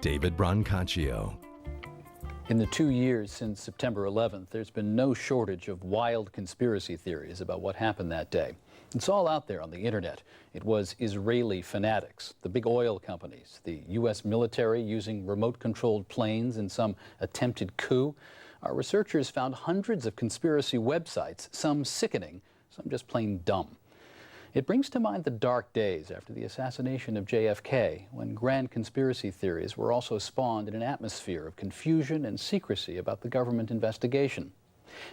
David Brancaccio. In the 2 years since September 11th, there's been no shortage of wild conspiracy theories about what happened that day. It's all out there on the internet. It was Israeli fanatics, the big oil companies, the U.S. military using remote-controlled planes in some attempted coup. Our researchers found hundreds of conspiracy websites, some sickening, some just plain dumb. It brings to mind the dark days after the assassination of JFK, when grand conspiracy theories were also spawned in an atmosphere of confusion and secrecy about the government investigation.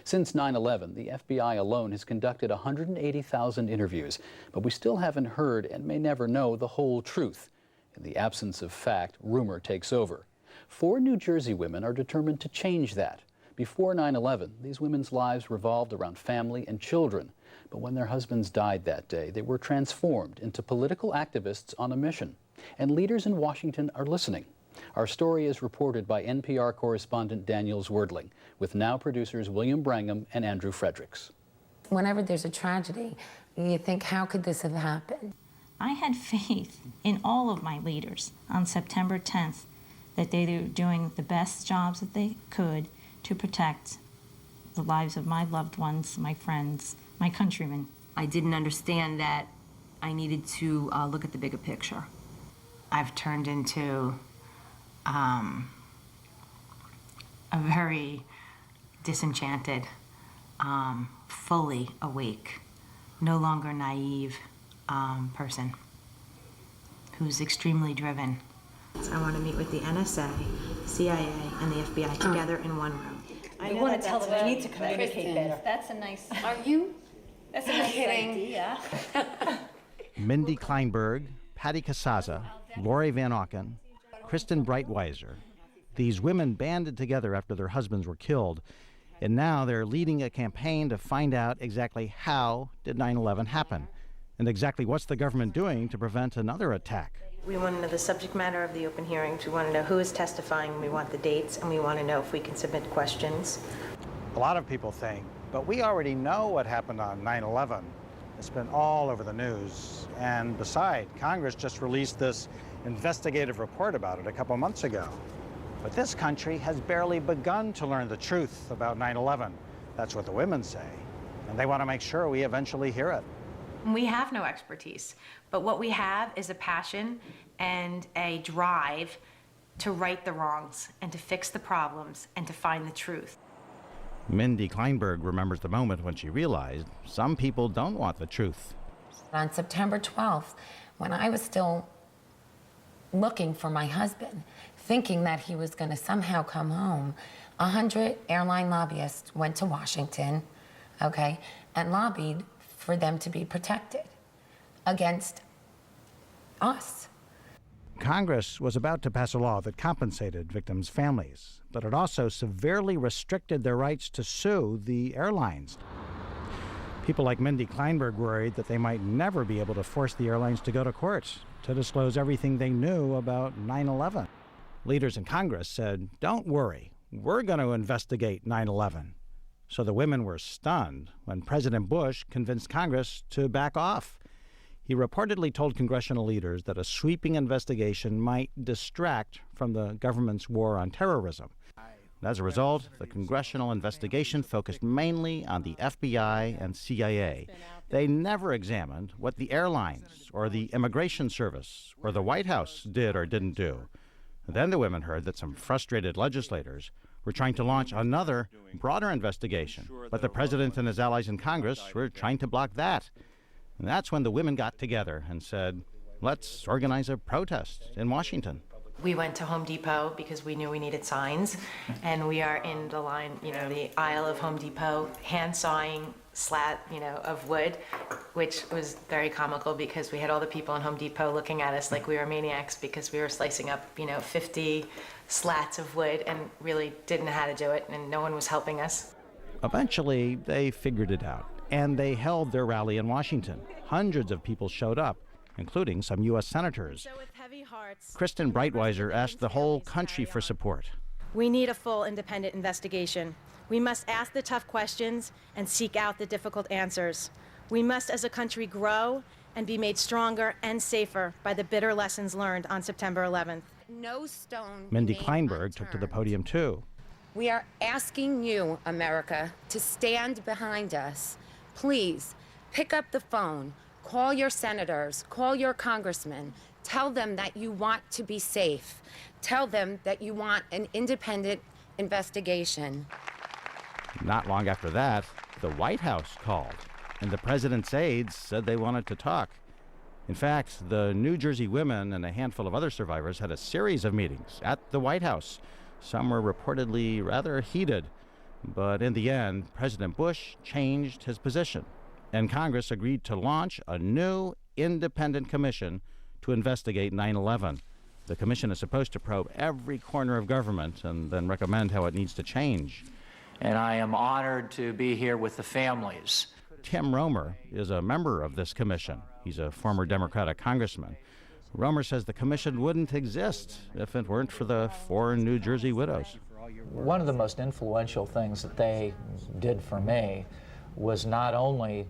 Since 9/11, the FBI alone has conducted 180,000 interviews, but we still haven't heard and may never know the whole truth. In the absence of fact, rumor takes over. 4 New Jersey women are determined to change that. Before 9/11, these women's lives revolved around family and children. But when their husbands died that day, they were transformed into political activists on a mission. And leaders in Washington are listening. Our story is reported by NPR correspondent Daniel Zwerdling, with Now producers William Brangham and Andrew Fredericks. Whenever there's a tragedy, you think, how could this have happened? I had faith in all of my leaders on September 10th that they were doing the best jobs that they could to protect the lives of my loved ones, my friends, my countrymen. I didn't understand that I needed to look at the bigger picture. I've turned into a very disenchanted, fully awake, no longer naive person who's extremely driven. I want to meet with the NSA, CIA, and the FBI together in one room. I want to tell them we need to communicate better. That's a nice. Are you? That's a nice idea. Mindy Kleinberg, Patty Casazza, Lorie Van Auken, Kristen Breitweiser. These women banded together after their husbands were killed, and now they're leading a campaign to find out exactly how did 9/11 happen, and exactly what's the government doing to prevent another attack. We want to know the subject matter of the open hearings. We want to know who is testifying. We want the dates, and we want to know if we can submit questions. A lot of people think, but we already know what happened on 9/11. It's been all over the news. And besides, Congress just released this investigative report about it a couple months ago. But this country has barely begun to learn the truth about 9/11. That's what the women say. And they want to make sure we eventually hear it. We have no expertise, but what we have is a passion and a drive to right the wrongs and to fix the problems and to find the truth. Mindy Kleinberg remembers the moment when she realized some people don't want the truth. On September 12th, when I was still looking for my husband, thinking that he was going to somehow come home, 100 airline lobbyists went to Washington, okay, and lobbied for them to be protected against us. Congress was about to pass a law that compensated victims' families, but it also severely restricted their rights to sue the airlines. People like Mindy Kleinberg worried that they might never be able to force the airlines to go to court to disclose everything they knew about 9/11. Leaders in Congress said, "Don't worry, we're going to investigate 9/11. So the women were stunned when President Bush convinced Congress to back off. He reportedly told congressional leaders that a sweeping investigation might distract from the government's war on terrorism. As a result, the congressional investigation focused mainly on the FBI and CIA. They never examined what the airlines or the Immigration Service or the White House did or didn't do. Then the women heard that some frustrated legislators were trying to launch another, broader investigation, but the president and his allies in Congress were trying to block that. And that's when the women got together and said, let's organize a protest in Washington. We went to Home Depot because we knew we needed signs, and we are in the line, the aisle of Home Depot, hand sawing slat, of wood, which was very comical because we had all the people in Home Depot looking at us like we were maniacs because we were slicing up, 50 slats of wood and really didn't know how to do it, and no one was helping us. Eventually, they figured it out, and they held their rally in Washington. Hundreds of people showed up, including some U.S. senators. Kristen Breitweiser asked the whole country for support. We need a full independent investigation. We must ask the tough questions and seek out the difficult answers. We must, as a country, grow and be made stronger and safer by the bitter lessons learned on September 11th. no stone Mindy remain Kleinberg took to the unturned. podium too. We are asking you, America, to stand behind us. Please, pick up the phone, call your senators, call your congressmen, tell them that you want to be safe. Tell them that you want an independent investigation. Not long after that, the White House called, and the president's aides said they wanted to talk. In fact, the New Jersey women and a handful of other survivors had a series of meetings at the White House. Some were reportedly rather heated, but in the end, President Bush changed his position, and Congress agreed to launch a new independent commission to investigate 9/11. The commission is supposed to probe every corner of government and then recommend how it needs to change. And I am honored to be here with the families. Tim Romer is a member of this commission. He's a former Democratic congressman. Romer says the commission wouldn't exist if it weren't for the 4 New Jersey widows. One of the most influential things that they did for me was not only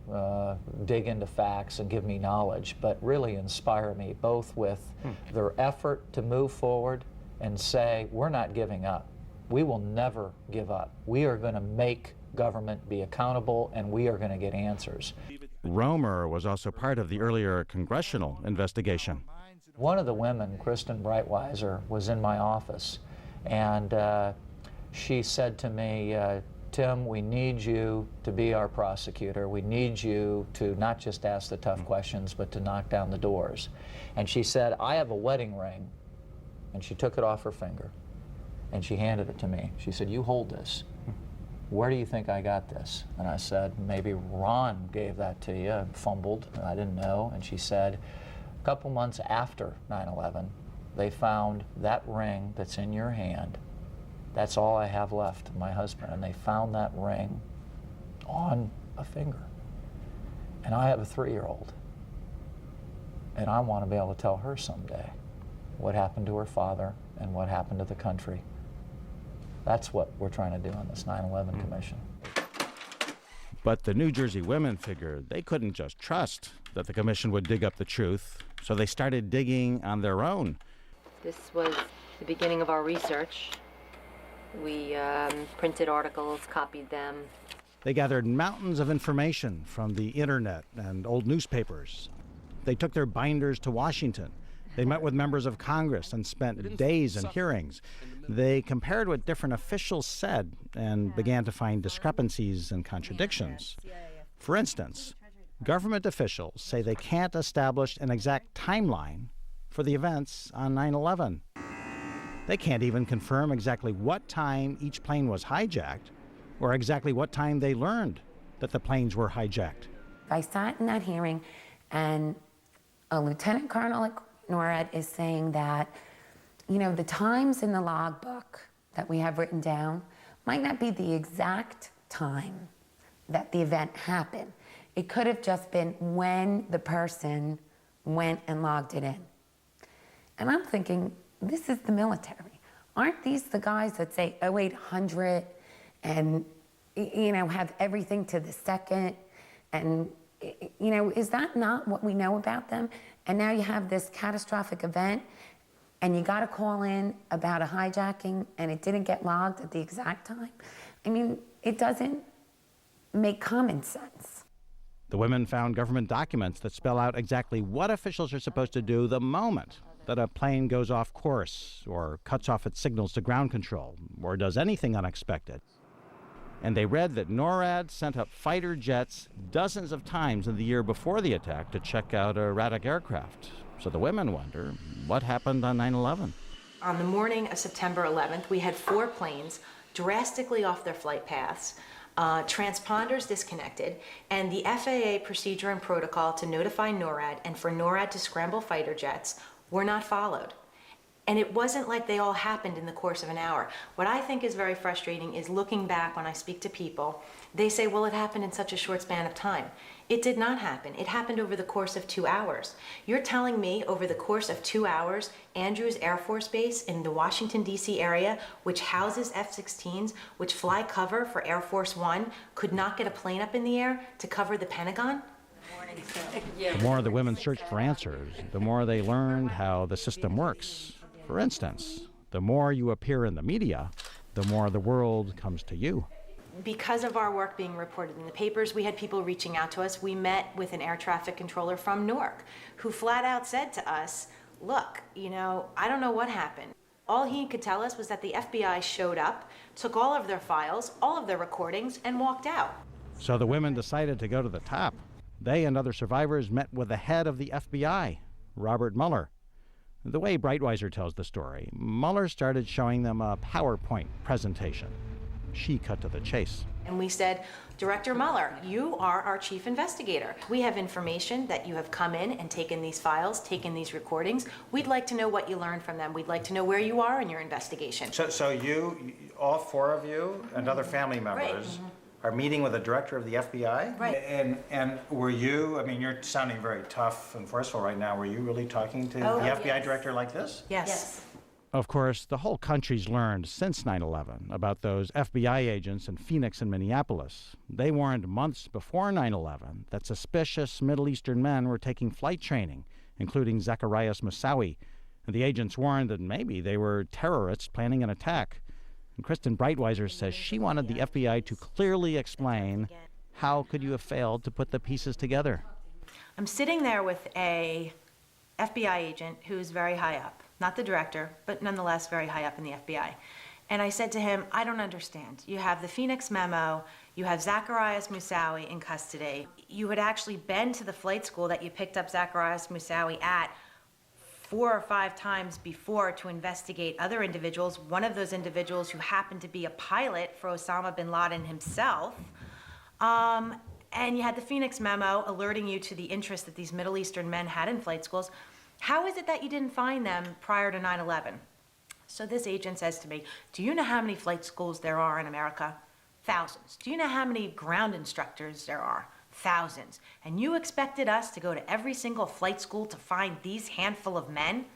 dig into facts and give me knowledge, but really inspire me, both with their effort to move forward and say, we're not giving up. We will never give up. We are going to make government be accountable, and we are going to get answers. Romer was also part of the earlier congressional investigation. One of the women, Kristen Breitweiser, was in my office, and she said to me, Tim, we need you to be our prosecutor. We need you to not just ask the tough questions, but to knock down the doors. And she said, I have a wedding ring. And she took it off her finger, and she handed it to me. She said, you hold this. Where do you think I got this? And I said, maybe Ron gave that to you. I fumbled, I didn't know. And she said, a couple months after 9/11, they found that ring that's in your hand. That's all I have left of my husband. And they found that ring on a finger. And I have a 3-year-old. And I want to be able to tell her someday what happened to her father and what happened to the country. That's what we're trying to do on this 9/11 commission. But the New Jersey women figured they couldn't just trust that the commission would dig up the truth, so they started digging on their own. This was the beginning of our research. We printed articles, copied them. They gathered mountains of information from the internet and old newspapers. They took their binders to Washington. They met with members of Congress and spent days in hearings. They compared what different officials said and began to find discrepancies and contradictions. For instance, government officials say they can't establish an exact timeline for the events on 9/11. They can't even confirm exactly what time each plane was hijacked or exactly what time they learned that the planes were hijacked. I sat in that hearing, and a lieutenant colonel at NORAD is saying that, you know, the times in the logbook that we have written down might not be the exact time that the event happened. It could have just been when the person went and logged it in. And I'm thinking, this is the military. Aren't these the guys that say 0800 and, you know, have everything to the second? And, you know, is that not what we know about them? And now you have this catastrophic event, and you got to call in about a hijacking, and it didn't get logged at the exact time. I mean, it doesn't make common sense. The women found government documents that spell out exactly what officials are supposed to do the moment that a plane goes off course or cuts off its signals to ground control or does anything unexpected. And they read that NORAD sent up fighter jets dozens of times in the year before the attack to check out erratic aircraft. So the women wonder, what happened on 9/11? On the morning of September 11th, we had 4 planes drastically off their flight paths, transponders disconnected, and the FAA procedure and protocol to notify NORAD and for NORAD to scramble fighter jets were not followed. And it wasn't like they all happened in the course of an hour. What I think is very frustrating is looking back when I speak to people, they say, well, it happened in such a short span of time. It did not happen. It happened over the course of 2 hours. You're telling me over the course of 2 hours, Andrews Air Force Base in the Washington, D.C. area, which houses F-16s, which fly cover for Air Force One, could not get a plane up in the air to cover the Pentagon? The more the women searched for answers, the more they learned how the system works. For instance, the more you appear in the media, the more the world comes to you. Because of our work being reported in the papers, we had people reaching out to us. We met with an air traffic controller from Newark who flat out said to us, look, I don't know what happened. All he could tell us was that the FBI showed up, took all of their files, all of their recordings, and walked out. So the women decided to go to the top. They and other survivors met with the head of the FBI, Robert Mueller. The way Breitweiser tells the story, Mueller started showing them a PowerPoint presentation. She cut to the chase. And we said, Director Mueller, you are our chief investigator. We have information that you have come in and taken these files, taken these recordings. We'd like to know what you learned from them. We'd like to know where you are in your investigation. So you, all four of you and other family members, are meeting with the director of the FBI? Right. And were you, you're sounding very tough and forceful right now, were you really talking to the FBI director like this? Yes. Of course, the whole country's learned since 9/11 about those FBI agents in Phoenix and Minneapolis. They warned months before 9/11 that suspicious Middle Eastern men were taking flight training, including Zacarias Moussaoui. And the agents warned that maybe they were terrorists planning an attack. And Kristen Breitweiser says she wanted the FBI to clearly explain how could you have failed to put the pieces together. I'm sitting there with a FBI agent who's very high up. Not the director, but nonetheless very high up in the FBI. And I said to him, I don't understand. You have the Phoenix memo, you have Zacarias Moussaoui in custody. You had actually been to the flight school that you picked up Zacarias Moussaoui at 4 or 5 times before to investigate other individuals, one of those individuals who happened to be a pilot for Osama bin Laden himself. And you had the Phoenix memo alerting you to the interest that these Middle Eastern men had in flight schools. How is it that you didn't find them prior to 9/11? So this agent says to me, do you know how many flight schools there are in America? Thousands. Do you know how many ground instructors there are? Thousands. And you expected us to go to every single flight school to find these handful of men?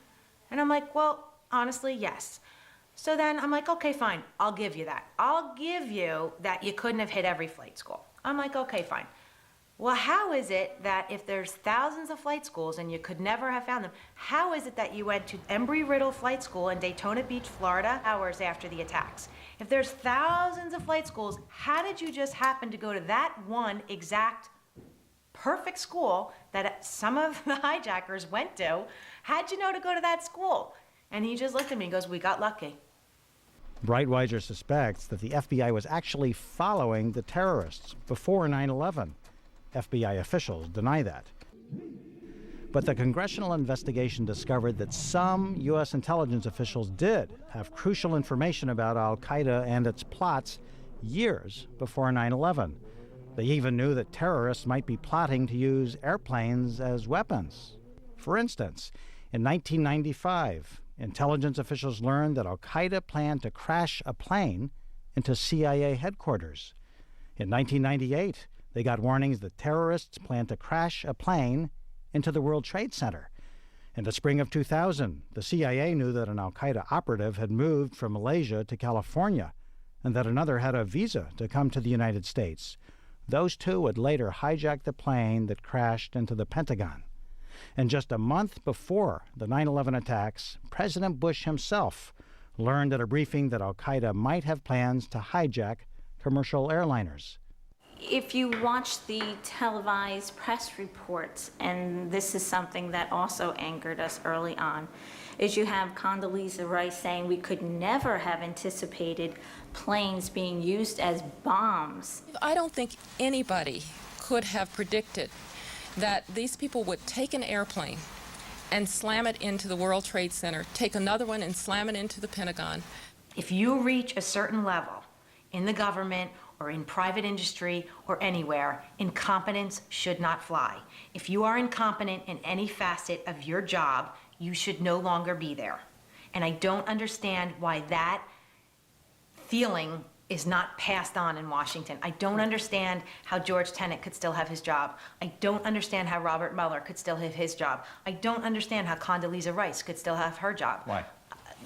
And I'm like, well, honestly, yes. So then I'm like, okay, fine, I'll give you that. I'll give you that you couldn't have hit every flight school. I'm like, okay, fine. Well, how is it that if there's thousands of flight schools and you could never have found them, how is it that you went to Embry-Riddle Flight School in Daytona Beach, Florida, hours after the attacks? If there's thousands of flight schools, how did you just happen to go to that one exact perfect school that some of the hijackers went to? How'd you know to go to that school? And he just looked at me and goes, we got lucky. Breitweiser suspects that the FBI was actually following the terrorists before 9/11. FBI officials deny that. But the congressional investigation discovered that some U.S. intelligence officials did have crucial information about al-Qaeda and its plots years before 9/11. They even knew that terrorists might be plotting to use airplanes as weapons. For instance, in 1995, intelligence officials learned that al-Qaeda planned to crash a plane into CIA headquarters. In 1998, they got warnings that terrorists planned to crash a plane into the World Trade Center. In the spring of 2000, the CIA knew that an al-Qaeda operative had moved from Malaysia to California and that another had a visa to come to the United States. Those two would later hijack the plane that crashed into the Pentagon. And just a month before the 9/11 attacks, President Bush himself learned at a briefing that al-Qaeda might have plans to hijack commercial airliners. If you watch the televised press reports, and this is something that also angered us early on, is you have Condoleezza Rice saying we could never have anticipated planes being used as bombs. I don't think anybody could have predicted that these people would take an airplane and slam it into the World Trade Center, take another one and slam it into the Pentagon. If you reach a certain level in the government or in private industry or anywhere, incompetence should not fly. If you are incompetent in any facet of your job, you should no longer be there. And I don't understand why that feeling is not passed on in Washington. I don't understand how George Tenet could still have his job. I don't understand how Robert Mueller could still have his job. I don't understand how Condoleezza Rice could still have her job. Why?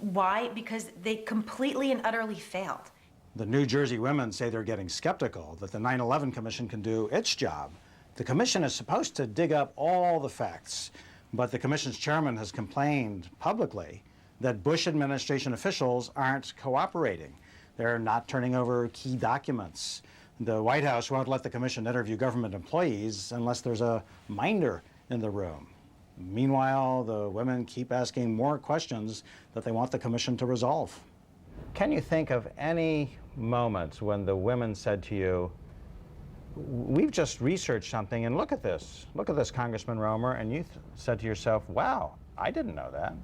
Why? Because they completely and utterly failed. The New Jersey women say they're getting skeptical that the 9/11 Commission can do its job. The commission is supposed to dig up all the facts, but the commission's chairman has complained publicly that Bush administration officials aren't cooperating. They're not turning over key documents. The White House won't let the commission interview government employees unless there's a minder in the room. Meanwhile, the women keep asking more questions that they want the commission to resolve. Can you think of any moments when the women said to you, we've just researched something and look at this, Congressman Romer, and you said to yourself, wow, I didn't know that?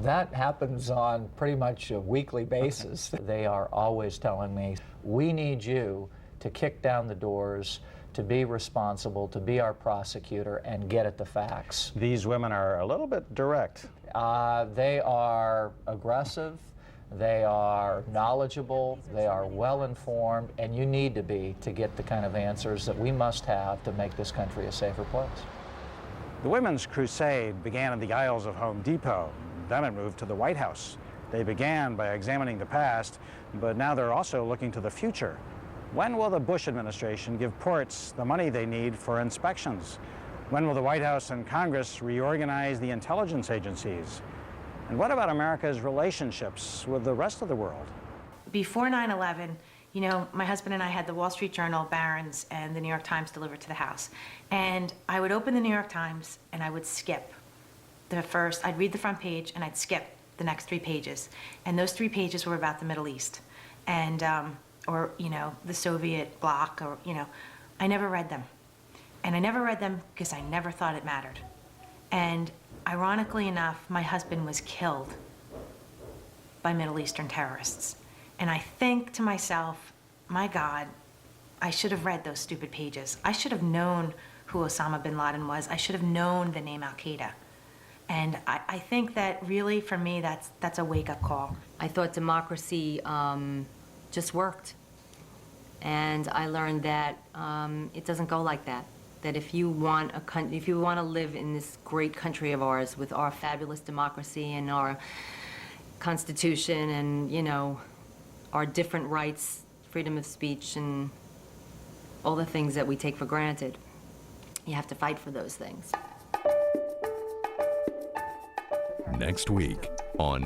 That happens on pretty much a weekly basis. They are always telling me, we need you to kick down the doors, to be responsible, to be our prosecutor, and get at the facts. These women are a little bit direct. They are aggressive, they are knowledgeable, they are well-informed, and you need to be to get the kind of answers that we must have to make this country a safer place. The women's crusade began in the aisles of Home Depot. Then it moved to the White House. They began by examining the past, but now they're also looking to the future. When will the Bush administration give ports the money they need for inspections? When will the White House and Congress reorganize the intelligence agencies? And what about America's relationships with the rest of the world? Before 9/11, you know, my husband and I had the Wall Street Journal, Barron's, and the New York Times delivered to the house. And I would open the New York Times and I would skip I'd read the front page and I'd skip the next 3 pages. And those 3 pages were about the Middle East and, or, you know, the Soviet bloc, or, you know, I never read them. And I never read them because I never thought it mattered. And ironically enough, my husband was killed by Middle Eastern terrorists. And I think to myself, my God, I should have read those stupid pages. I should have known who Osama bin Laden was. I should have known the name Al-Qaeda. And I think that really, for me, that's a wake-up call. I thought democracy just worked. And I learned that it doesn't go like that. That if you want to live in this great country of ours with our fabulous democracy and our Constitution and, you know, our different rights, freedom of speech and all the things that we take for granted, you have to fight for those things. Next week on